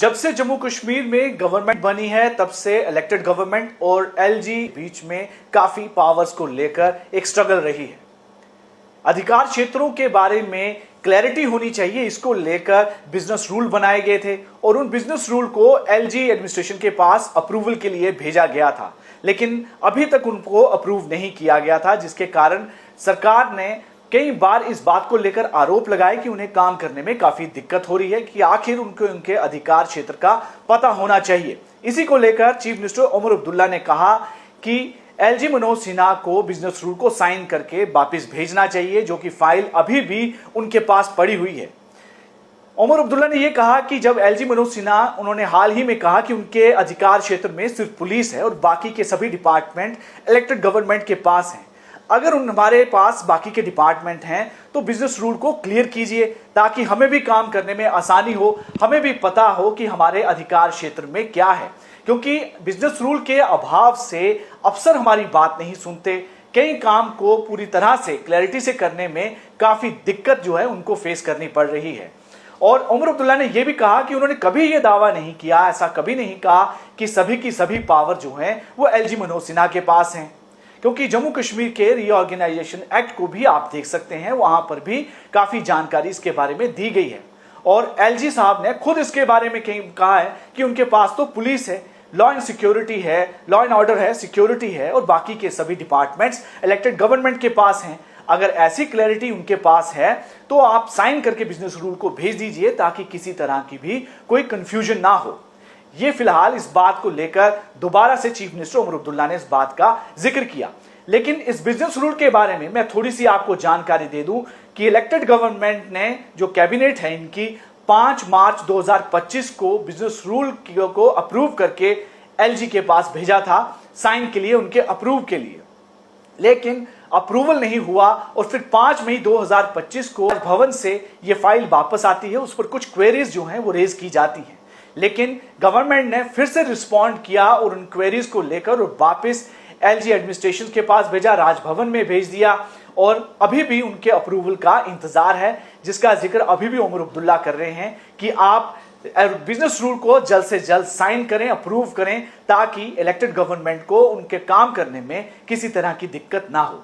जब से जम्मू कश्मीर में गवर्नमेंट बनी है तब से इलेक्टेड गवर्नमेंट और एलजी बीच में काफी पावर्स को लेकर एक स्ट्रगल रही है। अधिकार क्षेत्रों के बारे में क्लैरिटी होनी चाहिए, इसको लेकर बिजनेस रूल बनाए गए थे और उन बिजनेस रूल को एलजी एडमिनिस्ट्रेशन के पास अप्रूवल के लिए भेजा गया था, लेकिन अभी तक उनको अप्रूव नहीं किया गया था, जिसके कारण सरकार ने कई बार इस बात को लेकर आरोप लगाए कि उन्हें काम करने में काफी दिक्कत हो रही है कि आखिर उनको उनके अधिकार क्षेत्र का पता होना चाहिए। इसी को लेकर चीफ मिनिस्टर उमर अब्दुल्ला ने कहा कि एलजी मनोज सिन्हा को बिजनेस रूल को साइन करके वापस भेजना चाहिए, जो कि फाइल अभी भी उनके पास पड़ी हुई है। उमर अब्दुल्ला ने यह कहा कि जब एलजी मनोज सिन्हा उन्होंने हाल ही में कहा कि उनके अधिकार क्षेत्र में सिर्फ पुलिस है और बाकी के सभी डिपार्टमेंट इलेक्टेड गवर्नमेंट के पास हैं। अगर हमारे पास बाकी के डिपार्टमेंट हैं तो बिजनेस रूल को क्लियर कीजिए ताकि हमें भी काम करने में आसानी हो, हमें भी पता हो कि हमारे अधिकार क्षेत्र में क्या है, क्योंकि बिजनेस रूल के अभाव से अफसर हमारी बात नहीं सुनते। कई काम को पूरी तरह से क्लैरिटी से करने में काफी दिक्कत जो है उनको फेस करनी पड़ रही है। और उमर अब्दुल्ला ने यह भी कहा कि उन्होंने कभी यह दावा नहीं किया, ऐसा कभी नहीं कहा कि सभी की सभी पावर जो है वो एलजी मनोज सिन्हा के पास हैं, क्योंकि जम्मू कश्मीर के रीऑर्गेनाइजेशन एक्ट को भी आप देख सकते हैं, वहां पर भी काफी जानकारी इसके बारे में दी गई है। और एलजी साहब ने खुद इसके बारे में कहा है कि उनके पास तो पुलिस है, लॉ एंड सिक्योरिटी है, लॉ एंड ऑर्डर है, सिक्योरिटी है और बाकी के सभी डिपार्टमेंट्स इलेक्टेड गवर्नमेंट के पास हैं। अगर ऐसी क्लैरिटी उनके पास है तो आप साइन करके बिजनेस रूल को भेज दीजिए ताकि किसी तरह की भी कोई कंफ्यूजन ना हो। ये फिलहाल इस बात को लेकर दोबारा से चीफ मिनिस्टर उमर अब्दुल्ला ने इस बात का जिक्र किया। लेकिन इस बिजनेस रूल के बारे में मैं थोड़ी सी आपको जानकारी दे दूं कि इलेक्टेड गवर्नमेंट ने जो कैबिनेट है इनकी 5 मार्च 2025 को बिजनेस रूल को अप्रूव करके एलजी के पास भेजा था साइन के लिए, उनके अप्रूव के लिए, लेकिन अप्रूवल नहीं हुआ और फिर 5 मई 2025 को भवन से ये फाइल वापस आती है। उस पर कुछ क्वेरीज जो हैं वो रेज की जाती हैं, लेकिन गवर्नमेंट ने फिर से रिस्पॉन्ड किया और उन क्वेरीज को लेकर वापस एलजी एडमिनिस्ट्रेशन के पास भेजा, राजभवन में भेज दिया और अभी भी उनके अप्रूवल का इंतजार है, जिसका जिक्र अभी भी उमर अब्दुल्ला कर रहे हैं कि आप बिजनेस रूल को जल्द से जल्द साइन करें, अप्रूव करें ताकि इलेक्टेड गवर्नमेंट को उनके काम करने में किसी तरह की दिक्कत ना हो।